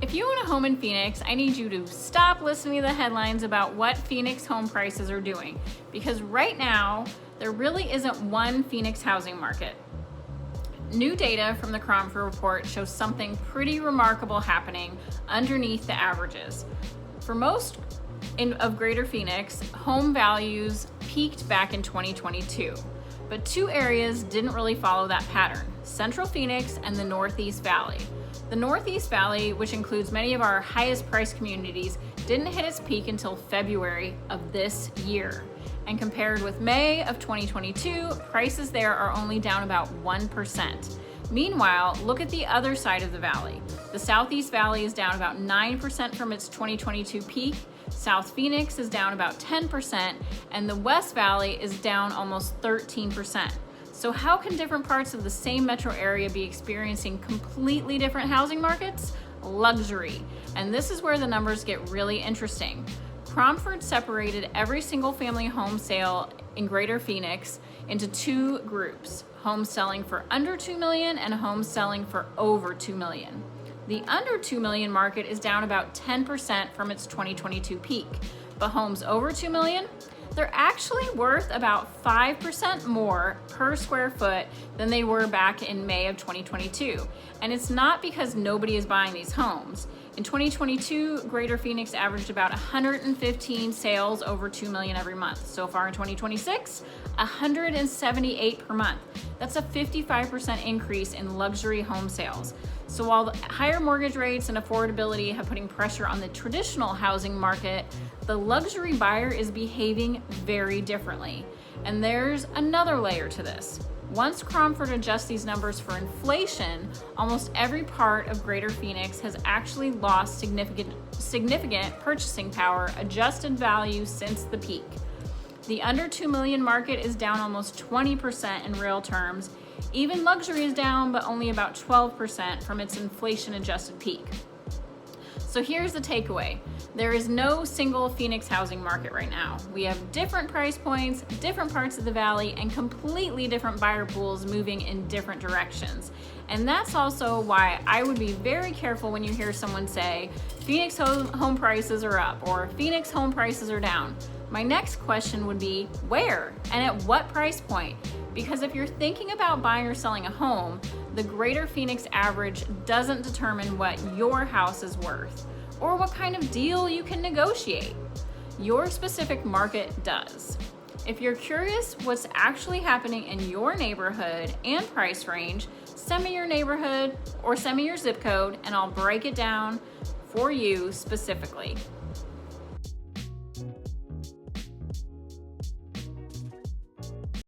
If you own a home in Phoenix, I need you to stop listening to the headlines about what Phoenix home prices are doing, because right now, there really isn't one Phoenix housing market. New data from the Cromford Report shows something pretty remarkable happening underneath the averages. For most of Greater Phoenix, home values peaked back in 2022, but two areas didn't really follow that pattern: Central Phoenix and the Northeast Valley. The Northeast Valley, which includes many of our highest priced communities, didn't hit its peak until February of this year. And compared with May of 2022, prices there are only down about 1%. Meanwhile, look at the other side of the valley. The Southeast Valley is down about 9% from its 2022 peak, South Phoenix is down about 10%, and the West Valley is down almost 13%. So how can different parts of the same metro area be experiencing completely different housing markets? Luxury. And this is where the numbers get really interesting. Cromford separated every single family home sale in Greater Phoenix into two groups: homes selling for under $2 million and homes selling for over $2 million. The under $2 million market is down about 10% from its 2022 peak, but homes over $2 million, they're actually worth about 5% more per square foot than they were back in May of 2022. And it's not because nobody is buying these homes. In 2022, Greater Phoenix averaged about 115 sales over $2 million every month. So far in 2026, 178 per month. That's a 55% increase in luxury home sales. So while the higher mortgage rates and affordability have putting pressure on the traditional housing market, the luxury buyer is behaving very differently. And there's another layer to this. Once Cromford adjusts these numbers for inflation, almost every part of Greater Phoenix has actually lost significant purchasing power, adjusted value since the peak. The under $2 million market is down almost 20% in real terms. Even luxury is down, but only about 12% from its inflation-adjusted peak. So here's the takeaway. There is no single Phoenix housing market right now. We have different price points, different parts of the valley, and completely different buyer pools moving in different directions. And that's also why I would be very careful when you hear someone say, Phoenix home prices are up, or Phoenix home prices are down. My next question would be, where and at what price point? Because if you're thinking about buying or selling a home, the Greater Phoenix average doesn't determine what your house is worth or what kind of deal you can negotiate. Your specific market does. If you're curious what's actually happening in your neighborhood and price range, send me your neighborhood or send me your zip code and I'll break it down for you specifically.